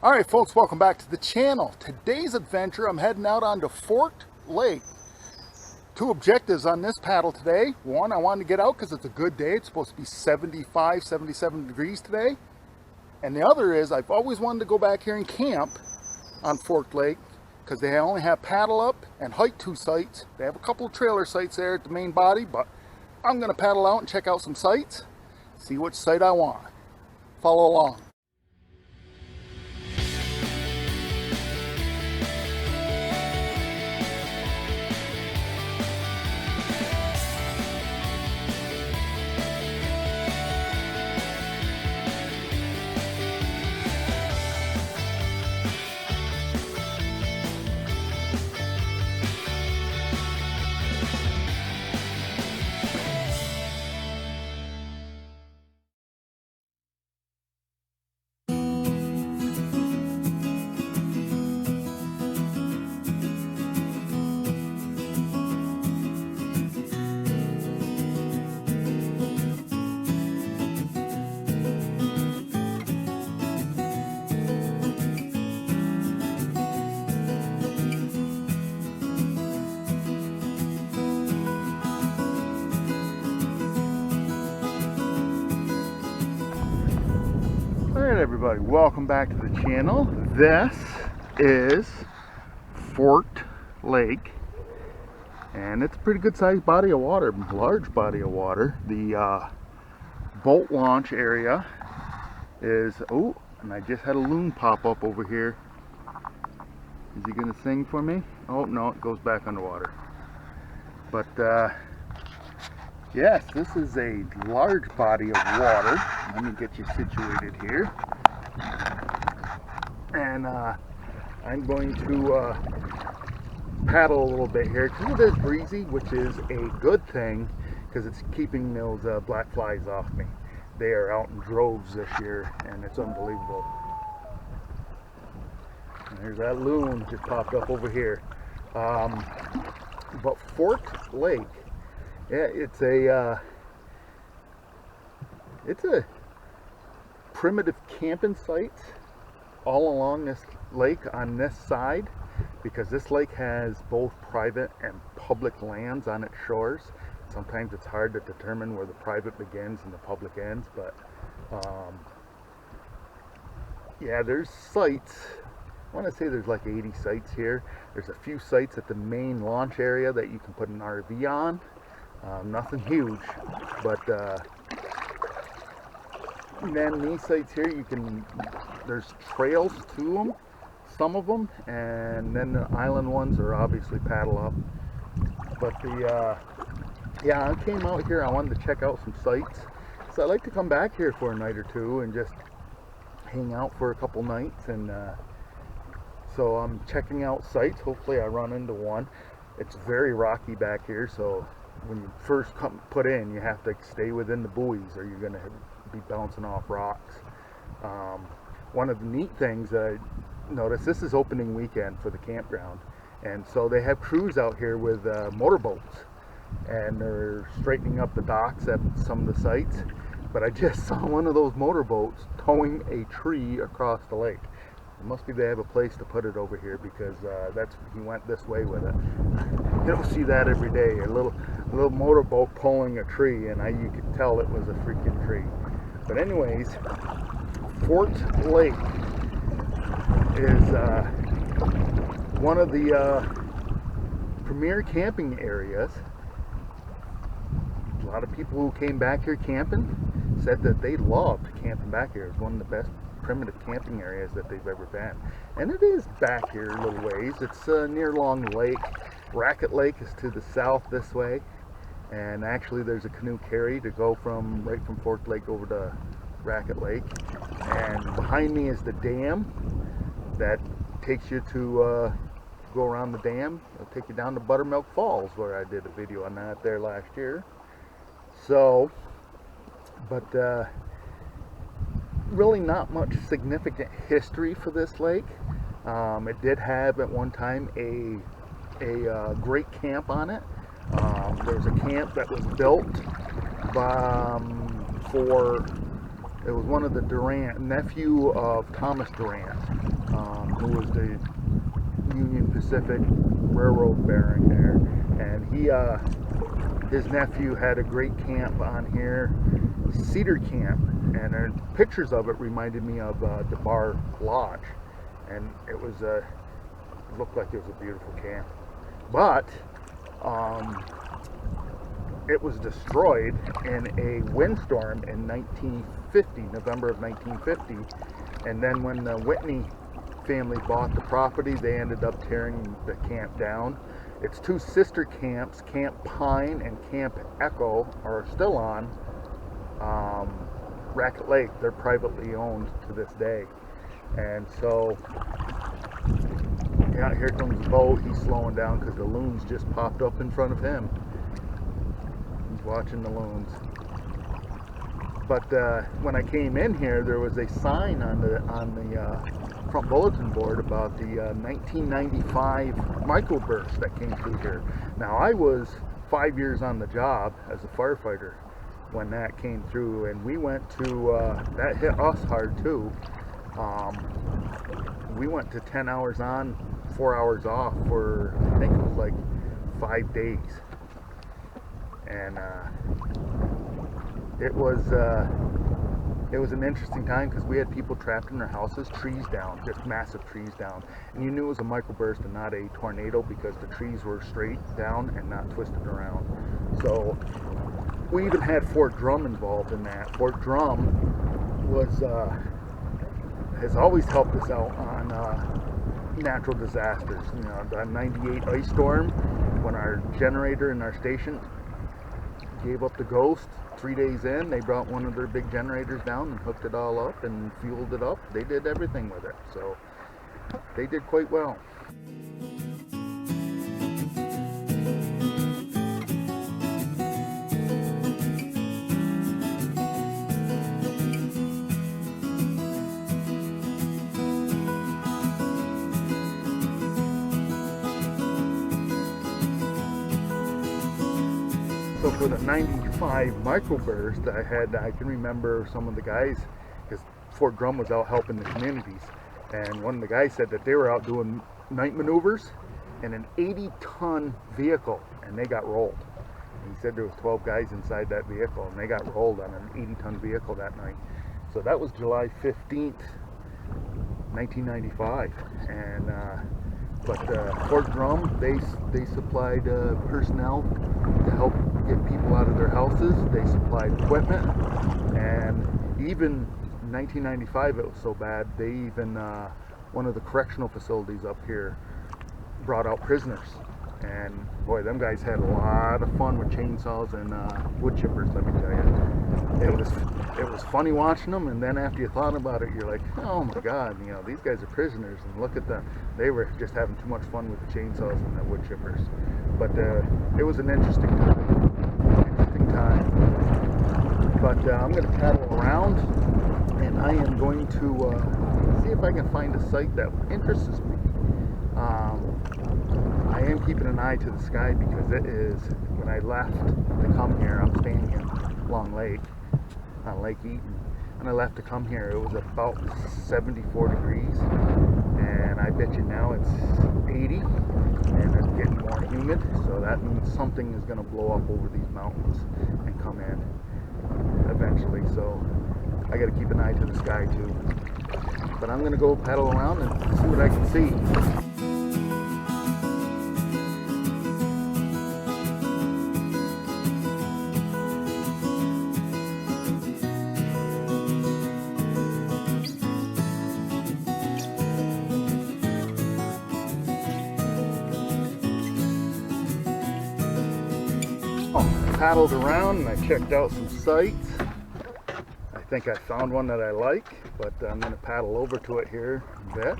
Alright folks, welcome back to the channel. Today's adventure, I'm heading out onto Forked Lake. Two objectives on this paddle today. One, I wanted to get out because it's a good day. It's supposed to be 75, 77 degrees today. And the other is, I've always wanted to go back here and camp on Forked Lake because they only have paddle up and hike 2 sites. They have a couple of trailer sites there at the main body, but I'm going to paddle out and check out some sites, see which site I want. Follow along. Alright everybody, welcome back to the channel. This is Forked Lake, and it's a pretty good sized body of water, large body of water. The boat launch area is, oh, and I just had a loon pop up over here. Is he gonna sing for me? Oh no, it goes back underwater. But yes, this is a large body of water. Let me get you situated here. And I'm going to paddle a little bit here because it is breezy, which is a good thing because it's keeping those black flies off me. They are out in droves this year and it's unbelievable. And there's that loon just popped up over here. But Forked Lake, yeah, it's a primitive camping site all along this lake on this side, because this lake has both private and public lands on its shores. Sometimes it's hard to determine where the private begins and the public ends, but yeah, there's sites. I want to say there's like 80 sites here. There's a few sites at the main launch area that you can put an RV on. Nothing huge, but then these sites here, there's trails to them, some of them, and then the island ones are obviously paddle up. But yeah, I came out here, I wanted to check out some sites, so I like to come back here for a night or two and just hang out for a couple nights. And so I'm checking out sites. Hopefully I run into one. It's very rocky back here, so when you first put in, you have to stay within the buoys or you're going to be bouncing off rocks. One of the neat things I noticed, this is opening weekend for the campground, and so they have crews out here with motorboats, and they're straightening up the docks at some of the sites. But I just saw one of those motorboats towing a tree across the lake. It must be they have a place to put it over here, because he went this way with it. You don't see that every day. A little motorboat pulling a tree, and you could tell it was a freaking tree. But anyways, Forked Lake is one of the premier camping areas. A lot of people who came back here camping said that they loved camping back here. It's one of the best primitive camping areas that they've ever been. And it is back here a little ways. It's near Long Lake. Racket Lake is to the south this way, and actually there's a canoe carry to go right from Forked Lake over to Racket Lake. And behind me is the dam that takes you to go around the dam. It'll take you down to Buttermilk Falls, where I did a video on that there last year. So, but really not much significant history for this lake. It did have at one time a great camp on it. There's a camp that was built it was one of the Durant, nephew of Thomas Durant, who was the Union Pacific Railroad baron there, and his nephew had a great camp on here, Cedar Camp, and pictures of it reminded me of DeBar Lodge, and it looked like it was a beautiful camp, but it was destroyed in a windstorm in 1950, November of 1950, and then when the Whitney family bought the property, they ended up tearing the camp down. Its two sister camps, Camp Pine and Camp Echo, are still on Racket Lake. They're privately owned to this day. And so, yeah, here comes the boat. He's slowing down because the loons just popped up in front of him. He's watching the loons. But when I came in here, there was a sign on the front bulletin board about the 1995 microburst that came through here. Now, I was 5 years on the job as a firefighter when that came through, and we went to that hit us hard too. We went to 10 hours on, 4 hours off for, I think it was like 5 days, and it was an interesting time because we had people trapped in their houses, trees down, just massive trees down, and you knew it was a microburst and not a tornado because the trees were straight down and not twisted around. So we even had Fort Drum involved in that. Fort Drum has always helped us out on natural disasters. You know, the '98 ice storm, when our generator in our station gave up the ghost, 3 days in, they brought one of their big generators down and hooked it all up and fueled it up. They did everything with it, so they did quite well. So for the 95 microburst, I can remember some of the guys, because Fort Drum was out helping the communities, and one of the guys said that they were out doing night maneuvers in an 80-ton vehicle, and they got rolled. And he said there was 12 guys inside that vehicle, and they got rolled on an 80-ton vehicle that night. So that was July 15th, 1995, and but Fort Drum, they supplied personnel to help get people out of their houses. They supplied equipment, and even in 1995 it was so bad, they even, one of the correctional facilities up here brought out prisoners. And boy, them guys had a lot of fun with chainsaws and wood chippers, let me tell you. It was funny watching them, and then after you thought about it, you're like, oh my God, you know, these guys are prisoners, and look at them. They were just having too much fun with the chainsaws and the wood chippers. But it was an interesting time. But I'm going to paddle around, and I am going to see if I can find a site that interests me. I am keeping an eye to the sky because it is, when I left to come here, I'm staying in Long Lake, on Lake Eaton, and I left to come here, it was about 74 degrees, and I bet you now it's 80, and it's getting more humid, so that means something is going to blow up over these mountains and come in eventually, so I got to keep an eye to the sky too. But I'm going to go paddle around and see what I can see. Paddled around and I checked out some sites. I think I found one that I like, but I'm going to paddle over to it here a bit.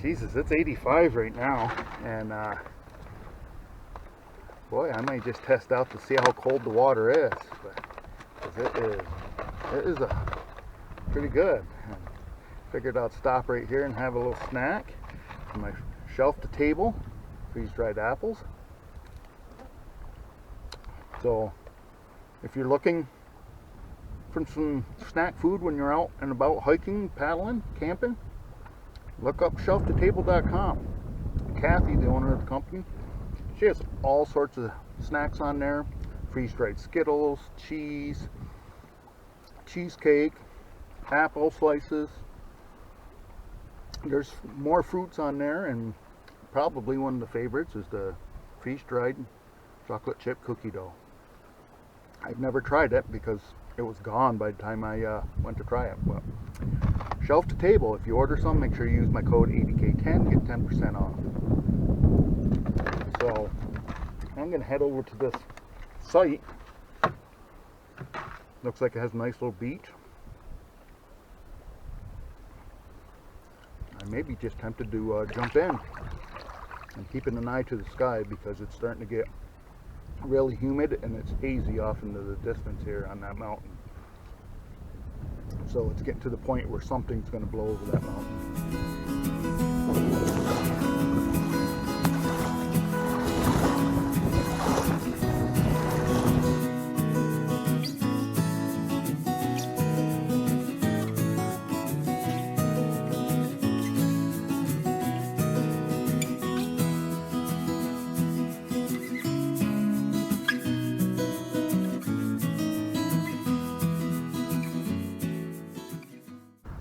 Jesus, it's 85 right now, and boy, I might just test out to see how cold the water is, but it is pretty good. Figured I'd stop right here and have a little snack on my shelf to table, freeze-dried apples. So if you're looking for some snack food when you're out and about hiking, paddling, camping, look up shelftotable.com. Kathy, the owner of the company, she has all sorts of snacks on there. Freeze-dried Skittles, cheese, cheesecake, apple slices. There's more fruits on there, and probably one of the favorites is the freeze-dried chocolate chip cookie dough. I've never tried it because it was gone by the time I went to try it. But Shelf to Table, if you order some, make sure you use my code ADK10, get 10% off. So I'm going to head over to this site. Looks like it has a nice little beach. I may be just tempted to jump in. I'm keeping an eye to the sky because it's starting to get really humid and it's hazy off into the distance here on that mountain. So it's getting to the point where something's going to blow over that mountain.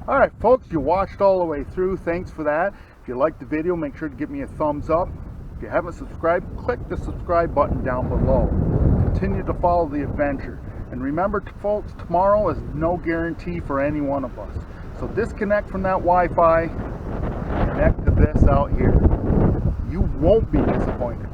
Alright folks, you watched all the way through. Thanks for that. If you liked the video, make sure to give me a thumbs up. If you haven't subscribed, click the subscribe button down below. Continue to follow the adventure. And remember folks, tomorrow is no guarantee for any one of us. So disconnect from that Wi-Fi, connect to this out here. You won't be disappointed.